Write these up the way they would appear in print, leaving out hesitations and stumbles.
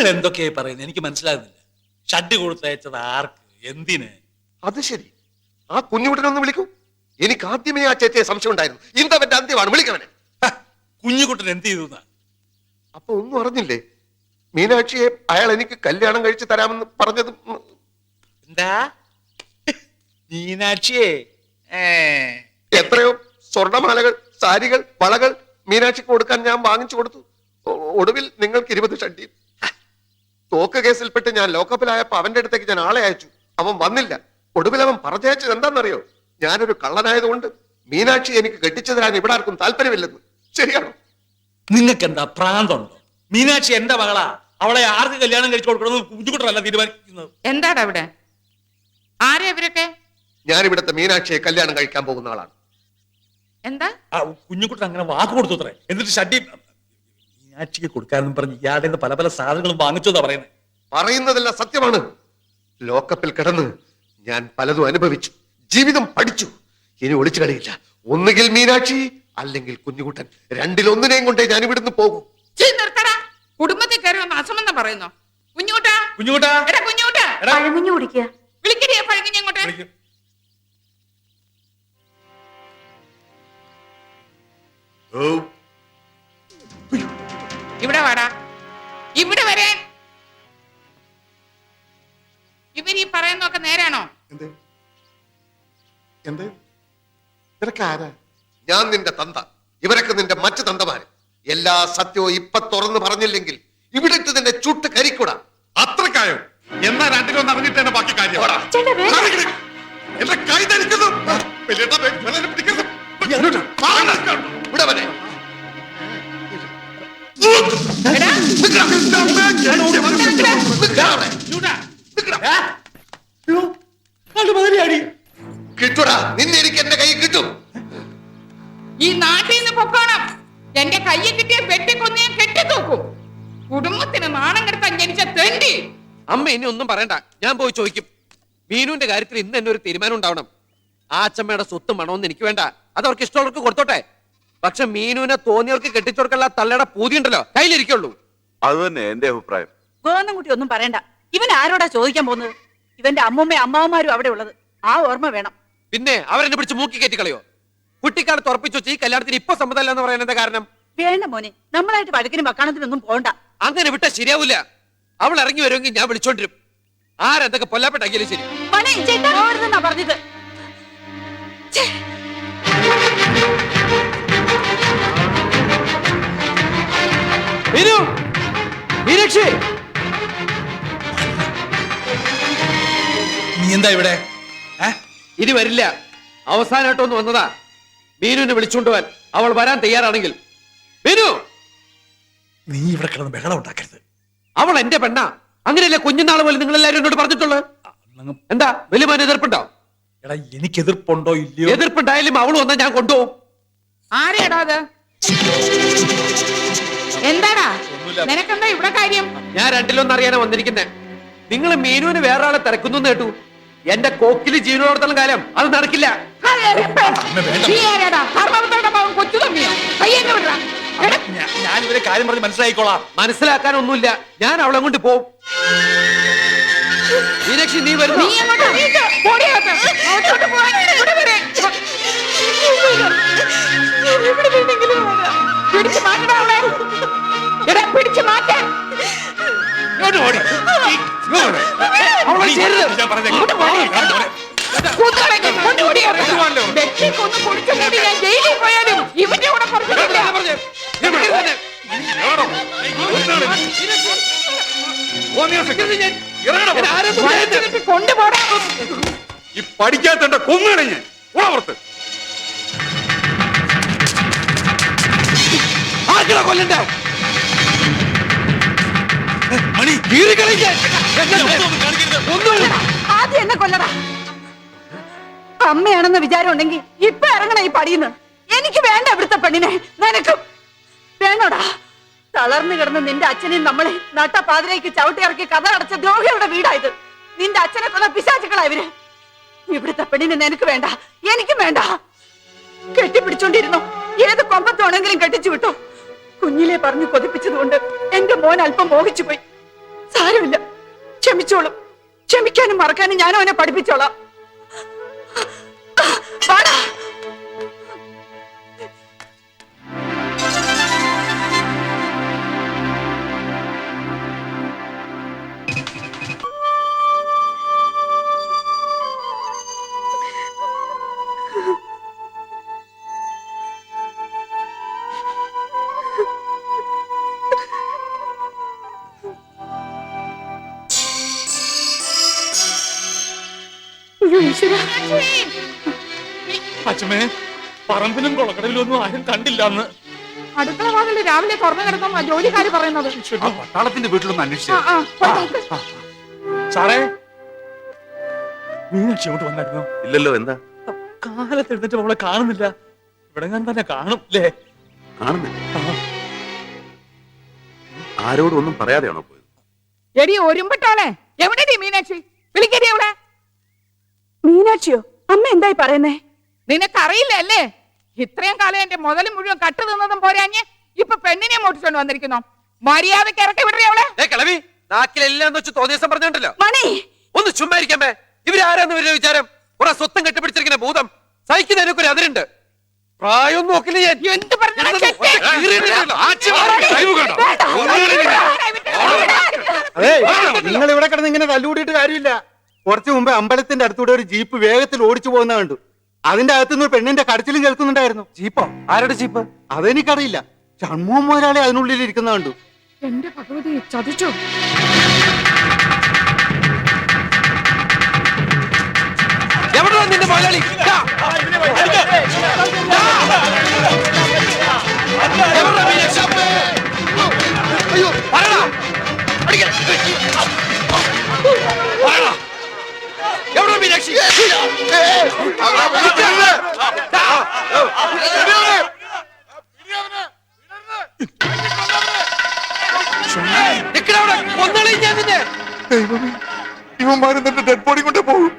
നിങ്ങൾ എന്തൊക്കെയായി പറയുന്നത് എനിക്ക് മനസ്സിലാകുന്നില്ല. ഷഡ് കൊടുത്തയച്ചത് ആർക്ക്, എന്തിന്? അത് ശരി, ആ കുഞ്ഞുകുട്ടനൊന്ന് വിളിക്കൂ. എനിക്ക് ആദ്യമേ ആ ചേച്ചിയെ സംശയം ഉണ്ടായിരുന്നു. ഇന്തവന്റെ അന്ത്യമാണ്, വിളിക്കവനെ. കുഞ്ഞുകുട്ടൻ എന്ത് ചെയ്തു? അപ്പൊ ഒന്നും അറിഞ്ഞില്ലേ? മീനാക്ഷിയെ അയാൾ എനിക്ക് കല്യാണം കഴിച്ച് തരാമെന്ന് പറഞ്ഞത്. എന്താ മീനാക്ഷിയെ? എത്രയോ സ്വർണമാലകൾ, സാരികൾ, വളകൾ മീനാക്ഷിക്ക് കൊടുക്കാൻ ഞാൻ വാങ്ങിച്ചു കൊടുത്തു. ഒടുവിൽ നിങ്ങൾക്ക് 20 ഷഡ്ഡിയും. തോക്ക് കേസിൽപ്പെട്ട് ഞാൻ ലോക്കപ്പിലായപ്പോ അവന്റെ അടുത്തേക്ക് ഞാൻ ആളെ അയച്ചു. അവൻ വന്നില്ല. ഒടുവിൽ അവൻ പറഞ്ഞയച്ചത് എന്താണെന്നറിയോ? ഞാനൊരു കള്ളനായതുകൊണ്ട് മീനാക്ഷി എനിക്ക് കെട്ടിച്ചു തരാൻ ഇവിടെ ആർക്കും താല്പര്യമില്ലെന്ന്. ശരിയാണോ? നിങ്ങൾക്ക് എന്താ പ്രാന്തുണ്ടോ? മീനാക്ഷി എന്റെ മകളാ. അവളെ ആർക്ക് കല്യാണം കഴിച്ചു കൊടുക്കണമെന്ന് കുഞ്ഞുകുട്ടനല്ല തീരുമാനിക്കുന്നത്. എന്താടാ ഇവിടെ? ആരാ ഇവരൊക്കെ? ഞാൻ ഇവിടുത്തെ മീനാക്ഷിയെ കല്യാണം കഴിക്കാൻ പോകുന്ന ആളാണ്. എന്താ? കുഞ്ഞുകുട്ടൻ അങ്ങനെ വാക്ക് കൊടുത്തു അത്രേ. എന്നിട്ട് ഷഡ്ഡി മീനാക്ഷിക്ക് കൊടുക്കാനെന്നും പറഞ്ഞ് ഇയാളുടെ പല പല സാധനങ്ങളും വാങ്ങിച്ചതാ പറയുന്നത്. പറയുന്നതെല്ലാം സത്യമാണ്. ലോക്കപ്പിൽ കിടന്ന് ഞാൻ പലതും അനുഭവിച്ചു, ജീവിതം പഠിച്ചു. ഇനി ഒളിച്ചു കളിയില്ല. ഒന്നുകിൽ മീനാക്ഷി, അല്ലെങ്കിൽ കുഞ്ഞുകുട്ടൻ. രണ്ടിലൊന്നിനെയും കൊണ്ടേ ഞാൻ ഇവിടുന്ന് പോകും. നിർത്തടാ. കുടുംബത്തിൽ കയറി വന്ന് അസംബന്ധം പറയുന്നു. കുഞ്ഞുകുട്ടാ, കുഞ്ഞുകുട്ടാ, എടാ കുഞ്ഞുകുട്ടാ, പഴകുഞ്ഞു കുടിക്കുക. വിളിക്കടിയാ പഴകുഞ്ഞ ഇങ്ങോട്ട്. ഇവിടെ വാടാ, ഇവിടെ വരാൻ. ഇവരീ പറയുന്നൊക്കെ നേരാണോ? ഞാൻ നിന്റെ തന്ത, ഇവരൊക്കെ നിന്റെ മറ്റു തന്തമാര്. എല്ലാ സത്യവും ഇപ്പൊ തുറന്നു പറഞ്ഞില്ലെങ്കിൽ ഇവിടെ ഇട്ട് നിന്റെ ചുട്ട് കരിക്കൂടാ. അത്രക്കായോ? എന്നാ രണ്ടിലൊന്നും അറിഞ്ഞിട്ട് ബാക്കി കാര്യം. എന്റെ കൈ ധരിക്കുന്നു. കിട്ടൂടാ, നിന്നെ എനിക്ക് എന്റെ കൈ കിട്ടും. ഈ നാട്ടിൽ നിന്ന് പൊക്കോണം. എന്റെ കയ്യിൽ കിട്ടിയ വെട്ടിക്കൊന്ന് ഞാൻ കെട്ടിത്തൂക്കും. കുടുംബത്തിന് നാണം കെടുത്താൻ ജനിച്ച തെണ്ടി. അമ്മ ഇനി ഒന്നും പറയണ്ട, ഞാൻ പോയി ചോദിക്കും. മീനുവിന്റെ കാര്യത്തിൽ ഇന്ന് തന്നെ ഒരു തീരുമാനം ഉണ്ടാവണം. ആ അച്ഛമ്മയുടെ സ്വത്ത് മണമെന്ന് എനിക്ക് വേണ്ട, അത് അവർക്ക് ഇഷ്ടമുള്ളവർക്ക് കൊടുത്തോട്ടെ. പക്ഷെ മീനുവിനെ തോന്നിയവർക്ക് കെട്ടിച്ചോർക്കുള്ള തള്ളയുടെ പൂതി ഉണ്ടല്ലോ, കയ്യിലിരിക്കുള്ളൂ. അത് തന്നെ എന്റെ അഭിപ്രായം. ഗോവന്നൻകുട്ടി ഒന്നും പറയണ്ട. ഇവൻ ആരോടാ ചോദിക്കാൻ പോകുന്നത്? ഇവന്റെ അമ്മൂമ്മയും അമ്മാവന്മാരും അവിടെ ഉള്ളത്. ആ ഓർമ്മ വേണം. പിന്നെ അവരെന്നെ പിടിച്ച് മൂക്കി കയറ്റി കളയോ? കുട്ടിക്കാലത്ത് ഉറപ്പിച്ചു വെച്ച് ഈ കല്യാണത്തിന് ഇപ്പൊ സമ്മതമല്ല എന്ന് പറയാൻ എന്താ കാരണം? വേണ്ട മോനെ, നമ്മളായിട്ട് വഴക്കിനും വക്കാണത്തിനൊന്നും പോകണ്ട. അങ്ങനെ വിട്ടാ ശരിയാവൂല. അവൾ ഇറങ്ങി വരുമെങ്കിൽ ഞാൻ വിളിച്ചോണ്ടിരും. ആരെന്തൊക്കെ പൊല്ലാപ്പെട്ടാക്കിയാലും ശരി. പറഞ്ഞത് മീനാക്ഷി, നീ എന്താ ഇവിടെ? ഇനി വരില്ല. അവസാനമായിട്ടൊന്ന് വന്നതാ. മീനുവിനെ വിളിച്ചുകൊണ്ടുപോവാൻ. അവൾ വരാൻ തയ്യാറാണെങ്കിൽ. മീനു, നീ ഇവിടെ കിടന്ന് ബഹളം ഉണ്ടാക്കരുത്. അവൾ എന്റെ പെണ്ണാ. അങ്ങനെയല്ലേ കുഞ്ഞുനാള് പോലെ നിങ്ങൾ എല്ലാവരും എന്നോട് പറഞ്ഞിട്ടുള്ളത്? എന്താ വലിയ മോൻ എതിർപ്പുണ്ടോ? എടാ, എനിക്ക് എതിർപ്പുണ്ടോ ഇല്ലയോ? എതിർപ്പുണ്ടായാലും അവള് വന്നാൽ ഞാൻ കൊണ്ടുപോകും. ആരെയാടാ അത്? എന്താടാ നിനക്കെന്താ ഇവിടെ കാര്യം? ഞാൻ രണ്ടിലൊന്നും അറിയാനാ വന്നിരിക്കുന്നേ. നിങ്ങൾ മീനുവിന് വേറെ ആളെ തിരക്കുന്നു കേട്ടു. എന്റെ കോക്കില് ജീവനോടത്തോളം കാലം അത് നടക്കില്ല. ഞാൻ ഇവരെ കാര്യം പറഞ്ഞ് മനസ്സിലായിക്കോളാം. മനസ്സിലാക്കാനൊന്നുമില്ല. ഞാൻ അവളെ കൊണ്ട് പോവും. മീനാക്ഷി, നീ വരുന്നു. പിടിച്ചു മാറ്റാൻ ജയിലിൽ പോയാലും ഇവന്റെ കൂടെ കൊണ്ടുപോടാ. ഈ പഠിക്കാത്ത കൊന്നുകളഞ്ഞ് പുറത്ത് കൊല്ലണ്ട. ആദ്യം എന്നെ കൊല്ലടാ. അമ്മയാണെന്ന് വിചാരം ഉണ്ടെങ്കിൽ ഇപ്പൊ ഇറങ്ങണ ഈ പടിയുന്ന്. എനിക്ക് വേണ്ട ഇവിടുത്തെ പെണ്ണിനെ. നിനക്കും വേണോടാ. തളർന്നു കിടന്ന് നിന്റെ അച്ഛനെയും നമ്മളെ നട്ടപ്പാതിരയ്ക്ക് ചവിട്ടി ഇറക്കി കഥ അടച്ച ദ്രോഹിയുടെ വീടായത്. നിന്റെ അച്ഛനെ കൊന്ന പിശാചുക്കളാ ഇവര്. ഇവിടുത്തെ പെണ്ണിനെ നിനക്ക് വേണ്ട, എനിക്കും വേണ്ട. കെട്ടിപ്പിടിച്ചോണ്ടിരുന്നു. ഏത് കൊമ്പത്തോണെങ്കിലും കെട്ടിച്ചു വിട്ടു. കുഞ്ഞിലെ പറഞ്ഞു കൊതിപ്പിച്ചതുകൊണ്ട് എന്റെ മോൻ അല്പം മോഹിച്ചു പോയി. സാരമില്ല, ക്ഷമിച്ചോളും. ക്ഷമിക്കാനും മറക്കാനും ഞാൻ അവനെ പഠിപ്പിച്ചോളാം. വാടാ. അയ്യോ ഈശ്വരാ. അച്ഛമ്മേ, പറമ്പിലും കുളക്കടവിലും ഒന്നും ആരും കണ്ടില്ല അന്ന്. അടുക്കള വാതില് രാവിലെ തുറന്നു കിടക്കുന്ന ജോലിക്കാര് പറയുന്നത്. ആ പട്ടാളത്തിന്റെ വീട്ടിലൊന്ന് അന്വേഷിച്ചു. സാറേ, മീനാക്ഷി അങ്ങോട്ട് വന്നായിരുന്നോ? ഇല്ലല്ലോ. എന്താ? കാലത്ത് എഴുന്നിട്ട് അവളെ കാണുന്നില്ല. ഇവിടെ ഞാൻ തന്നെ കാണും അല്ലേ? കാണുന്നില്ല. ആരോടും ഒന്നും പറയാതെയാണോ പോയത്? എടി ഒരുമ്പട്ടോളെ, എവിടെ മീനാക്ഷി? വിളിക്കടി അവിടെ. മീനാക്ഷിയോ? അമ്മ എന്തായി പറയുന്നേ? നിനക്കറിയില്ല അല്ലേ? ഇത്രയും കാലം എന്റെ മുതൽ മുഴുവൻ കട്ട് തിന്നതും പോരാഞ്ഞ് ഇപ്പൊ പെണ്ണിനെ മോട്ടിച്ചോണ്ട് വന്നിരിക്കുന്നു. മര്യാദക്ക് ഇറക്കി വിടറി അവളെ. കിളവി, നാക്കിലെല്ലാം വെച്ച് തോന്നിയ ദിവസം പറഞ്ഞിട്ടല്ലോ. മണി, ഒന്ന് ചുമ്മാ ഇരിക്കാമേ. ഇവരാരാന്ന് ഇവരുടെ വിചാരം? ഒരാ സ്വത്തം കെട്ടിപ്പിടിച്ചിരിക്കുന്ന ഭൂതം. സഹിക്കുന്നതിനൊക്കെ ഒരു അതിരുണ്ട്. പ്രായം നോക്കില്ല ഞാൻ. എന്ത് പറഞ്ഞാലും അതെ, നിങ്ങൾ ഇവിടെ കിടന്ന് ഇങ്ങനെ തല്ലുകൂടിയിട്ട് കാര്യമില്ല. കുറച്ചു മുമ്പ് അമ്പലത്തിന്റെ അടുത്തൂടെ ഒരു ജീപ്പ് വേഗത്തിൽ ഓടിച്ചു പോകുന്ന കണ്ടു. അതിന്റെ അകത്തുനിന്ന് ഒരു പെണ്ണിന്റെ കരച്ചിലും കേൾക്കുന്നുണ്ടായിരുന്നു. ജീപ്പോ? ആരുടെ ജീപ്പ്? അതെനിക്കറിയില്ല. ഷൺമുഖം മുതലാളി അതിനുള്ളിൽ ഇരിക്കുന്ന കണ്ടു. എന്റെ ഭഗവതി, ചതിച്ചോ? എവിടെ നിന്റെ മുതലാളി? എവിടെ മീനാക്ഷി? ഒന്നളി ഞാൻ നിന്നെ. ഇവന്മാരും തന്റെ ഡെഡ് ബോഡി കൊണ്ട് പോകും.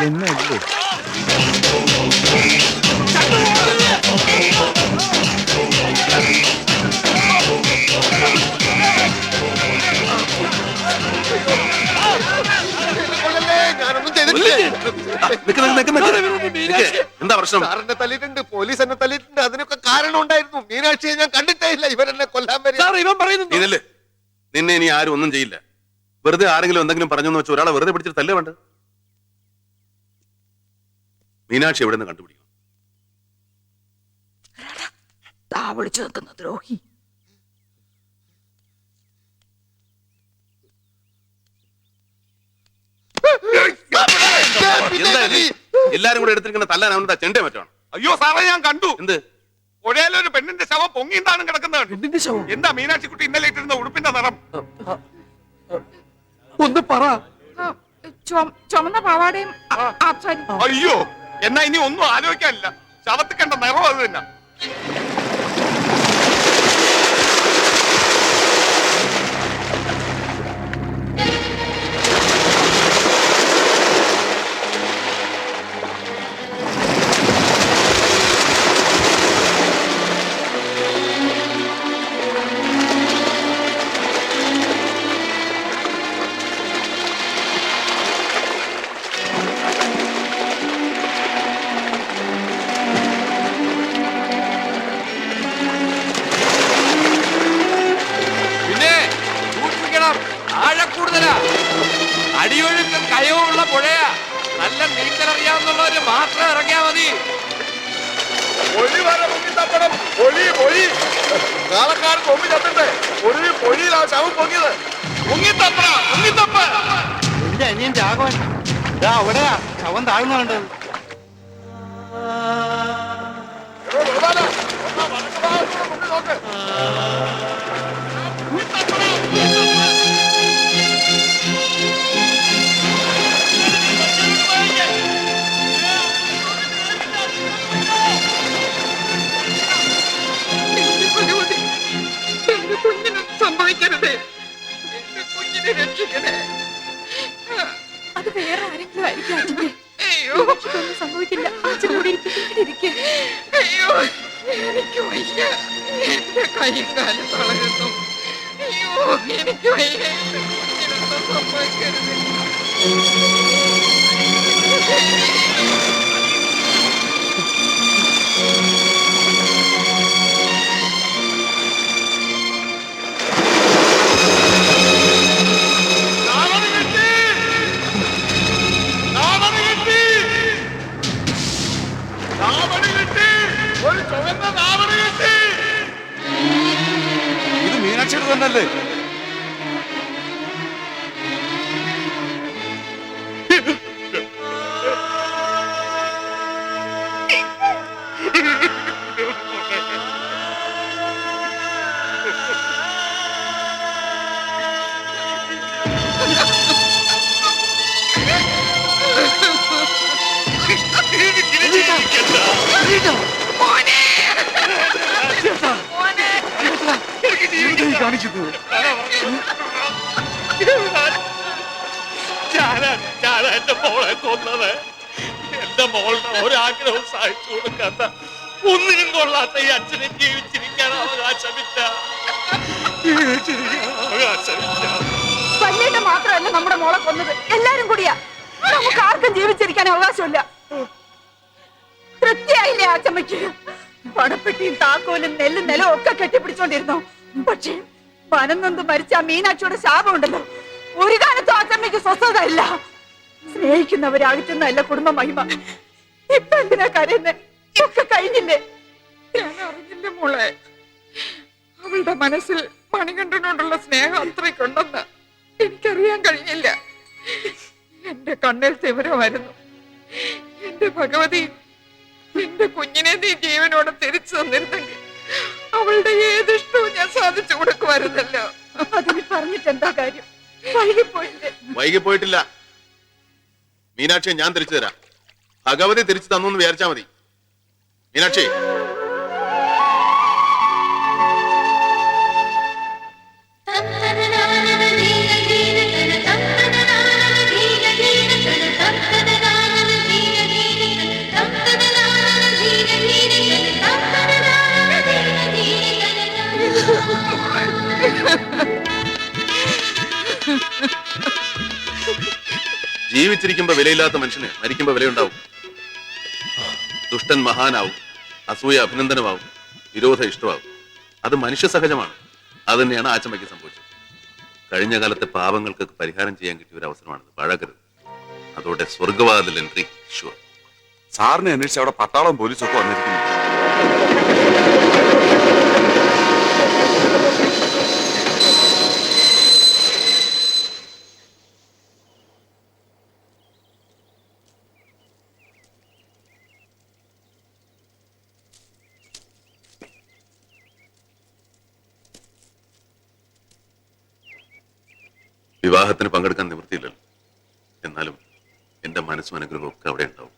എന്നല്ലേ ഞാനൊന്നും ചെയ്തിട്ടില്ല. എന്താ പ്രശ്നം? സാറിനെ തല്ലിയിട്ടുണ്ട്, പോലീസ് എന്നെ തല്ലിയിട്ടുണ്ട്. അതിനൊക്കെ കാരണം ഉണ്ടായിരുന്നു. മീനാക്ഷിയെ ഞാൻ കണ്ടിട്ടേ ഇല്ല. ഇവരെന്നെ കൊല്ലാൻ വരെ. ഇവൻ പറയുന്നു നിന്നെ ഇനി ആരും ഒന്നും ചെയ്യില്ല. വെറുതെ ആരെങ്കിലും എന്തെങ്കിലും പറഞ്ഞെന്ന് വെച്ചാൽ ഒരാളെ വെറുതെ പിടിച്ചിട്ട് തല്ലേ വേണ്ട. മീനാക്ഷി എവിടെ നിന്ന് കണ്ടുപിടിക്കണം? വിളിച്ചു നിൽക്കുന്ന ദ്രോഹി. എന്താ എല്ലാരും കൂടെ എടുത്തിരിക്കുന്ന തല്ലാൻ അവനെന്താ ചെണ്ടേ മറ്റാണ്? അയ്യോ സാറേ, ഞാൻ കണ്ടു. എന്ത്? പുഴയിലൊരു പെണ്ണിന്റെ ശവം പൊങ്ങിന്താണ് കിടക്കുന്നത്. പെണ്ണിന്റെ ശവം? എന്താ മീനാക്ഷി കുട്ടി ഇന്നലെ ഇട്ടിരുന്ന ഉടുപ്പിന്റെ നിറം? ഒന്ന് പറ. ചുമന്ന പാവാടയും ആപ്സാരി. അയ്യോ, എന്നാ ഇനി ഒന്നും ആലോചിക്കാനില്ല. ശവത്തിൽ കണ്ട നിറം അത് തന്നെ. കൂടുതലാ. അടിയൊഴുക്കും കയവുള്ള പുഴയാ. നല്ല നീന്തലറിയാവുന്നവര് മാത്രം ഇറങ്ങിയാ മതി. പൊഴി വരെ പൊങ്ങി തപ്പണം. പൊഴി പൊഴി കാലക്കാരൻ പൊങ്ങി തപ്പണ്ടേ? പൊഴിയിലാ ശവം പൊങ്ങിയത്. പൊങ്ങി തപ്പ. എന്റെ അനിയൻ രാഘവൻ അവിടെയാ ശവം താഴ്ന്നു കണ്ടത്. വടക്ക് ഭാഗത്തോടെ മുന്നിൽ നോക്ക്. എന്റെ ഭഗവതി, എന്റെ കുഞ്ഞിനും സംഭവിക്കരുത്. എന്റെ കുഞ്ഞിനെ രക്ഷിക്കണേ. അത് വേറെ ആരെങ്കിലും ആയിരിക്കും അച്ഛനെ. അയ്യോ, ഒന്നും സംഭവിക്കില്ല. അച്ഛൻ കൂടി ഇരിക്കും. അയ്യോ, എനിക്ക് വയ്യ. എന്റെ കൈയും കാലും തളരുന്നു. അയ്യോ, എനിക്ക് വയ്യ. എന്റെ കുഞ്ഞിനൊന്നും സംഭവിക്കരുത്. നാവടി കെട്ടി. നാവടി കെട്ടി. നാവടി കെട്ടി. ഒരു ചുവന്ന നാവടി കെട്ടി. ഇത് മീനാക്ഷിയുടെ തന്നെയല്ലേ? ഞാനാ എന്റെ മോളെ കൊന്നത്. എന്റെ മോളുടെ ഒരാഗ്രഹവും സാധിച്ചു കൊടുക്കാത്ത, ഒന്നിനും കൊള്ളാത്ത ഈ അച്ഛനെ ജീവിച്ചിരിക്കാൻ അവകാശമില്ല. അവകാശമില്ല. വല്യേട്ടൻ മാത്രമല്ല നമ്മുടെ മോളെ കൊന്നത്, എല്ലാരും കൂടിയാ. നമുക്ക് ആർക്കും ജീവിച്ചിരിക്കാൻ അവകാശമില്ല. തൃപ്തിയായില്ലേ അച്ഛമ്മയ്ക്ക്? പണപ്പെട്ടിയും താക്കോലും നെല്ലും നിലവും ഒക്കെ കെട്ടിപ്പിടിച്ചോണ്ടിരുന്നു. പക്ഷേ പനം നൊന്ത് മരിച്ച ആ മീനാക്ഷിയുടെ ശാപമുണ്ടല്ലോ, ഒരു കാലത്തും അച്ഛമ്മയ്ക്ക് സ്വസ്ഥത ഇല്ല. സ്നേഹിക്കുന്നവരെ അകറ്റുന്നതല്ല കുടുംബ മഹിമ. ഇപ്പൊ എന്തിനാ കരയുന്നേ? ഒക്കെ കഴിഞ്ഞില്ലേ? ഞാൻ അറിഞ്ഞില്ല മോളെ. അവളുടെ മനസ്സിൽ മണികണ്ഠനോടുള്ള സ്നേഹം അത്രയ്ക്കുണ്ടെന്ന് എനിക്കറിയാൻ കഴിഞ്ഞില്ല. എന്റെ കണ്ണിൽ തിമിരമായിരുന്നു. എന്റെ ഭഗവതി, എന്റെ കുഞ്ഞിനെ നീ ജീവനോടെ തിരിച്ചു തന്നിരുന്നെങ്കിൽ അവളുടെ ഏതിഷ്ടവും ഞാൻ സാധിച്ചു കൊടുക്കുമായിരുന്നല്ലോ. അതിന് പറഞ്ഞിട്ട് എന്താ കാര്യം? വൈകിപ്പോയില്ലേ? വൈകിപ്പോയിട്ടില്ല. മീനാക്ഷിയെ ഞാൻ തിരിച്ചു തരാം. ഭഗവതി തിരിച്ചു തന്നു എന്ന് വിചാരിച്ചാ മതി. മീനാക്ഷി, ജീവിച്ചിരിക്കുമ്പോ വിലയില്ലാത്ത മനുഷ്യന് മരിക്കുമ്പോ വിലയുണ്ടാവും. ദുഷ്ടൻ മഹാനാവും, അസൂയ അഭിനന്ദനമാവും, വിരോധ ഇഷ്ടമാവും. അത് മനുഷ്യ സഹജമാണ്. അത് തന്നെയാണ് ആച്ചമ്മയ്ക്ക് സംഭവിച്ചത്. കഴിഞ്ഞ കാലത്തെ പാപങ്ങൾക്ക് പരിഹാരം ചെയ്യാൻ കിട്ടിയ ഒരു അവസരമാണിത്. പഴകരുത്. അതോടെ സ്വർഗവാതിൽ എൻട്രി ഷുവർ. സാറിനെ അന്വേഷിച്ച് അവിടെ പട്ടാളം പോലീസൊക്കെ വന്നിരിക്കുന്നു. വിവാഹത്തിന് പങ്കെടുക്കാൻ നിവൃത്തിയില്ലല്ലോ. എന്നാലും എന്റെ മനസ്സും അനുഗ്രഹവും ഒക്കെ അവിടെ ഉണ്ടാവും.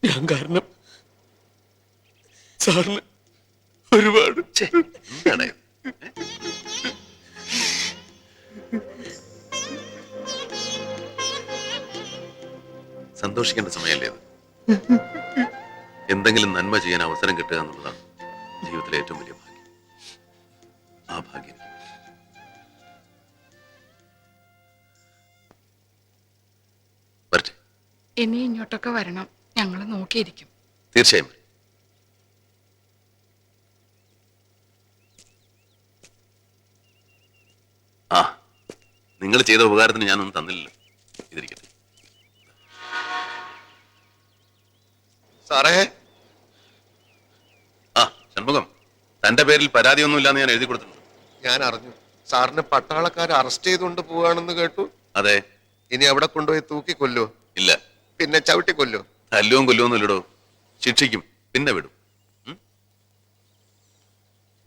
ഞാൻ കാരണം സാറിന് ഒരുപാട് എന്താണ് സന്തോഷിക്കേണ്ട സമയമല്ലേ അത്? എന്തെങ്കിലും നന്മ ചെയ്യാൻ അവസരം കിട്ടുക എന്നുള്ളതാണ് ജീവിതത്തിലെ ഏറ്റവും വലിയ ഭാഗ്യം. ആ ഭാഗ്യം വരട്ടെ. ഇനി ഇങ്ങോട്ടൊക്കെ വരണം. ഞങ്ങൾ നോക്കിയിരിക്കും. തീർച്ചയായും. ആ, നിങ്ങൾ ചെയ്ത ഉപകാരത്തിന് ഞാനൊന്നും തന്നില്ലല്ലോ. ഇതിരിക്കട്ടെ. സാറേ, ആ ഷൺമുഖം, തന്റെ പേരിൽ പരാതിയൊന്നുമില്ലാന്ന് ഞാൻ എഴുതി കൊടുത്തിട്ടുണ്ട്. ഞാൻ അറിഞ്ഞു സാറിന് പട്ടാളക്കാർ അറസ്റ്റ് ചെയ്തുകൊണ്ട് പോവുകയാണെന്ന് കേട്ടു. അതെ, ഇനി അവിടെ കൊണ്ടുപോയി തൂക്കി കൊല്ലുവോ? ഇല്ല, പിന്നെ ചവിട്ടി കൊല്ലുവോ? തല്ലുവും കൊല്ലുവൊന്നുമില്ലടോ, ശിക്ഷിക്കും, പിന്നെ വിടും.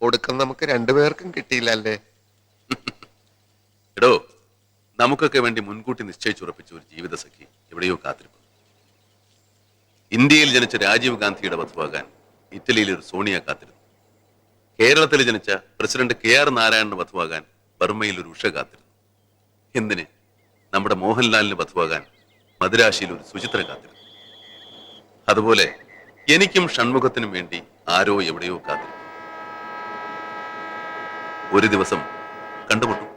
ഒടുക്കം നമുക്ക് രണ്ടുപേർക്കും കിട്ടിയില്ലല്ലേ? എടോ, നമുക്കൊക്കെ വേണ്ടി മുൻകൂട്ടി നിശ്ചയിച്ചുറപ്പിച്ച ഒരു ജീവിത സഖി എവിടെയോ കാത്തിരിക്കുന്നു. ഇന്ത്യയിൽ ജനിച്ച രാജീവ് ഗാന്ധിയുടെ വധുവാകാൻ ഇറ്റലിയിലെ ഒരു സോണിയ കാത്തിരുന്നു. കേരളത്തിൽ ജനിച്ച പ്രസിഡന്റ് KR നാരായണന് വധുവാകാൻ ബർമ്മയിൽ ഒരു ഉഷ കാത്തിരുന്നു. എന്തിന്? നമ്മുടെ മോഹൻലാലിന് വധുവാകാൻ മദിരാശിയിൽ ഒരു സുചിത്ര കാത്തിരുന്നു. അതുപോലെ എനിക്കും ഷൺമുഖത്തിനും വേണ്ടി ആരോ എവിടെയോ കാത്തിരുന്നു. ഒരു ദിവസം കണ്ടുമുട്ടും.